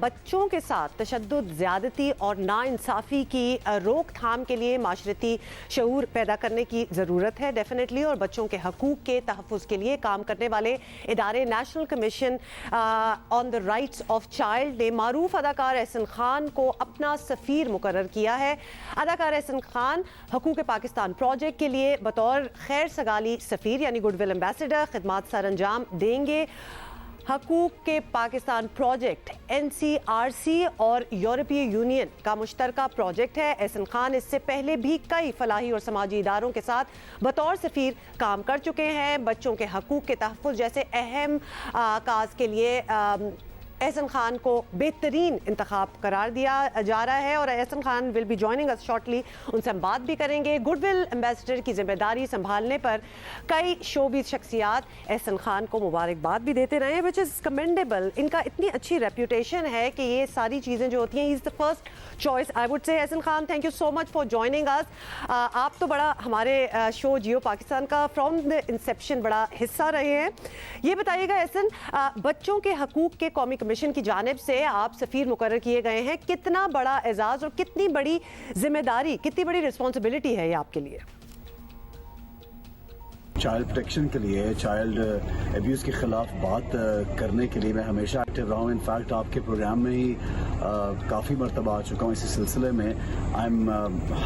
بچوں کے ساتھ تشدد، زیادتی اور ناانصافی کی روک تھام کے لیے معاشرتی شعور پیدا کرنے کی ضرورت ہے ڈیفینیٹلی، اور بچوں کے حقوق کے تحفظ کے لیے کام کرنے والے ادارے national commission on the rights of child نے معروف اداکار احسن خان کو اپنا سفیر مقرر کیا ہے۔ اداکار احسن خان حقوق پاکستان پروجیکٹ کے لیے بطور خیر سگالی سفیر یعنی گڈ ول ایمبیسڈر خدمات سر انجام دیں گے۔ حقوق کے پاکستان پروجیکٹ NCRC اور یورپی یونین کا مشترکہ پروجیکٹ ہے۔ احسن خان اس سے پہلے بھی کئی فلاحی اور سماجی اداروں کے ساتھ بطور سفیر کام کر چکے ہیں۔ بچوں کے حقوق کے تحفظ جیسے اہم کاز کے لیے احسن خان کو بہترین انتخاب قرار دیا جا رہا ہے، اور Ahsan Khan will be joining us shortly, ان سے ہم بات بھی کریں گے۔ گڈ ول ایمبیسڈر کی ذمہ داری سنبھالنے پر کئی شوبز شخصیات احسن خان کو مبارکباد بھی دیتے رہے ہیں، وچ از کمینڈیبل۔ ان کا اتنی اچھی ریپوٹیشن ہے کہ یہ ساری چیزیں جو ہوتی ہیں، he is the first choice I would say. Ahsan Khan, thank you so much for joining us. آپ تو بڑا ہمارے شو جیو پاکستان کا فرام دا انسیپشن بڑا حصہ رہے ہیں۔ یہ بتائیے گا احسن، بچوں کے حقوق کے قومی کمیشن کی جانب سے آپ سفیر مقرر کیے گئے ہیں، کتنا بڑا اعزاز اور کتنی بڑی ذمہ داری، کتنی بڑی رسپانسبلٹی ہے یہ آپ کے لیے؟ چائلڈ پروٹیکشن کے لیے، چائلڈ ابیوز کے خلاف بات کرنے کے لیے میں ہمیشہ ایکٹیو رہا ہوں۔ انفیکٹ آپ کے پروگرام میں ہی کافی مرتبہ آ چکا ہوں اسی سلسلے میں۔ I am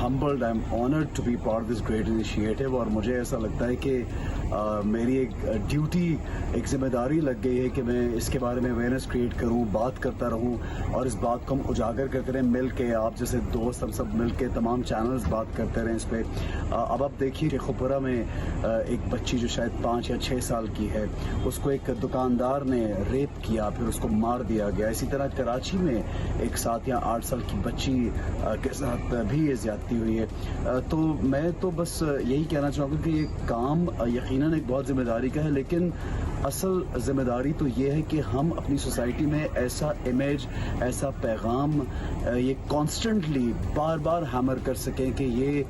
humbled, I am honoured to be part this great initiative, اور مجھے ایسا لگتا ہے کہ میری ایک ڈیوٹی، ایک ذمہ داری لگ گئی ہے کہ میں اس کے بارے میں اویئرنیس کریٹ کروں، بات کرتا رہوں، اور اس بات کو ہم اجاگر کرتے رہیں مل کے، آپ جیسے دوست ہم سب مل کے تمام چینلز بات کرتے رہیں اس پہ۔ اب آپ دیکھیے کہ خپورہ میں ایک بچی جو شاید 5 یا 6 سال کی ہے، اس کو ایک دکاندار نے ریپ کیا، پھر اس کو مار دیا گیا۔ اسی طرح کراچی میں ایک 7 یا 8 سال کی بچی کے ساتھ بھی یہ زیادتی ہوئی ہے۔ تو میں تو بس یہی کہنا چاہوں گا کہ یہ کام یقیناً ایک بہت ذمہ داری کا ہے، لیکن اصل ذمہ داری تو یہ ہے کہ ہم اپنی سوسائٹی میں ایسا امیج، ایسا پیغام یہ کانسٹنٹلی بار بار ہیمر کر سکیں کہ یہ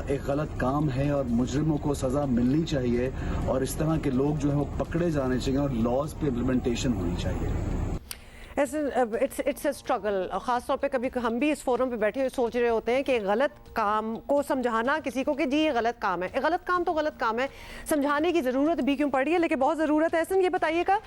ایک غلط کام ہے اور مجرموں کو سزا ملنی چاہیے، اور اس طرح کے لوگ جو ہیں وہ پکڑے جانے چاہیے، اور لاز پہ امپلیمنٹیشن ہونی چاہیے۔ اٹس اے اسٹرگل، خاص طور پہ کبھی ہم بھی اس فورم پہ بیٹھے ہوئے سوچ رہے ہوتے ہیں کہ غلط کام کو سمجھانا کسی کو کہ جی یہ غلط کام ہے، غلط کام تو غلط کام ہے، سمجھانے کی ضرورت بھی کیوں پڑ رہی ہے، لیکن بہت ضرورت ہے۔ احسن، یہ بتائیے گا،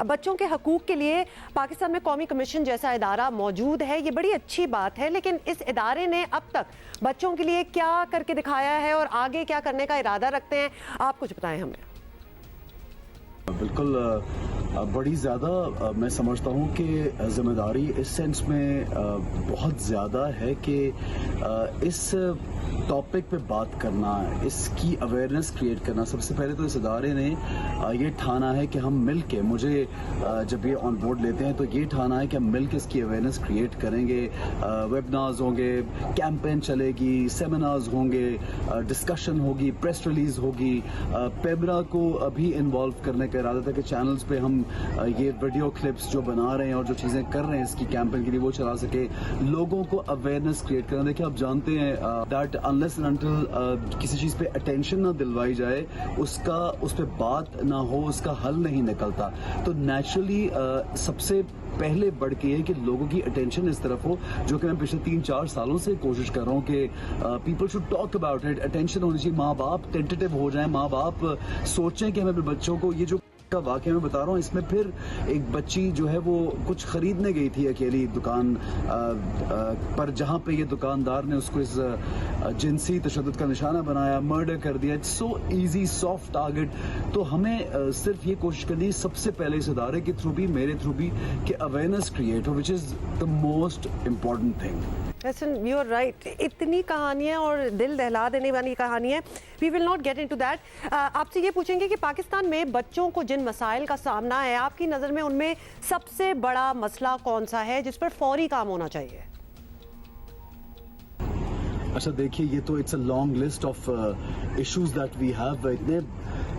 بچوں کے حقوق کے لیے پاکستان میں قومی کمیشن جیسا ادارہ موجود ہے، یہ بڑی اچھی بات ہے، لیکن اس ادارے نے اب تک بچوں کے لیے کیا کر کے دکھایا ہے اور آگے کیا کرنے کا ارادہ رکھتے ہیں؟ آپ کچھ بتائیں ہمیں۔ بالکل، بڑی زیادہ میں سمجھتا ہوں کہ ذمہ داری اس سینس میں بہت زیادہ ہے کہ اس ٹاپک پہ بات کرنا، اس کی اویئرنیس کریٹ کرنا۔ سب سے پہلے تو اس ادارے نے یہ ٹھانا ہے کہ ہم مل کے، مجھے جب یہ آن بورڈ لیتے ہیں تو یہ ٹھانا ہے کہ ہم مل کے اس کی اویئرنیس کریٹ کریں گے۔ ویبنارز ہوں گے، کیمپین چلے گی، سیمینارز ہوں گے، ڈسکشن ہوگی، پریس ریلیز ہوگی۔ پیمرا کو بھی انوالو کرنے کا ارادہ تھا کہ چینلز پہ ہم یہ ویڈیو کلپس جو بنا رہے ہیں اور جو چیزیں کر رہے ہیں اس کی کیمپین کے لیے وہ چلا سکے، لوگوں کو اویئرنیس کریٹ کرنا۔ دیکھیں، آپ جانتے ہیں دیٹ انلیس اینڈ انٹل کسی چیز پہ اٹینشن نہ دلوائی جائے، اس پہ بات نہ ہو، اس کا حل نہیں نکلتا۔ تو نیچرلی سب سے پہلے بڑھ کے یہ کہ لوگوں کی اٹینشن اس طرف ہو، جو کہ میں پچھلے 3-4 سالوں سے کوشش کر رہا ہوں کہ people should talk about it, attention ہونی چاہیے۔ ماں باپ ٹینٹیٹیو ہو جائیں، ماں باپ سوچیں کہ ہمیں اپنے بچوں کو، یہ جو کا واقعہ میں بتا رہا ہوں، اس میں پھر ایک بچی جو ہے وہ کچھ خریدنے گئی تھی اکیلی دکان پر، جہاں پہ یہ دکاندار نے اس کو اس جنسی تشدد کا نشانہ بنایا، مرڈر کر دیا۔ It's so easy, soft target. تو ہمیں صرف یہ کوشش کرنی ہے سب سے پہلے اس ادارے کے تھرو بھی، میرے تھرو بھی، کہ awareness create who, which is the most important thing. Listen, you are right. اتنی کہانیاں اور دل دہلا دینے والی کہانیاں، we will not get into that. آپ سے یہ پوچھیں گے کہ پاکستان میں بچوں کو جن مسائل کا سامنا ہے، آپ کی نظر میں ان میں سب سے بڑا مسئلہ کون سا ہے جس پر فوری کام ہونا چاہیے؟ اچھا دیکھیے، یہ تو it's a long list of issues that we have. اتنے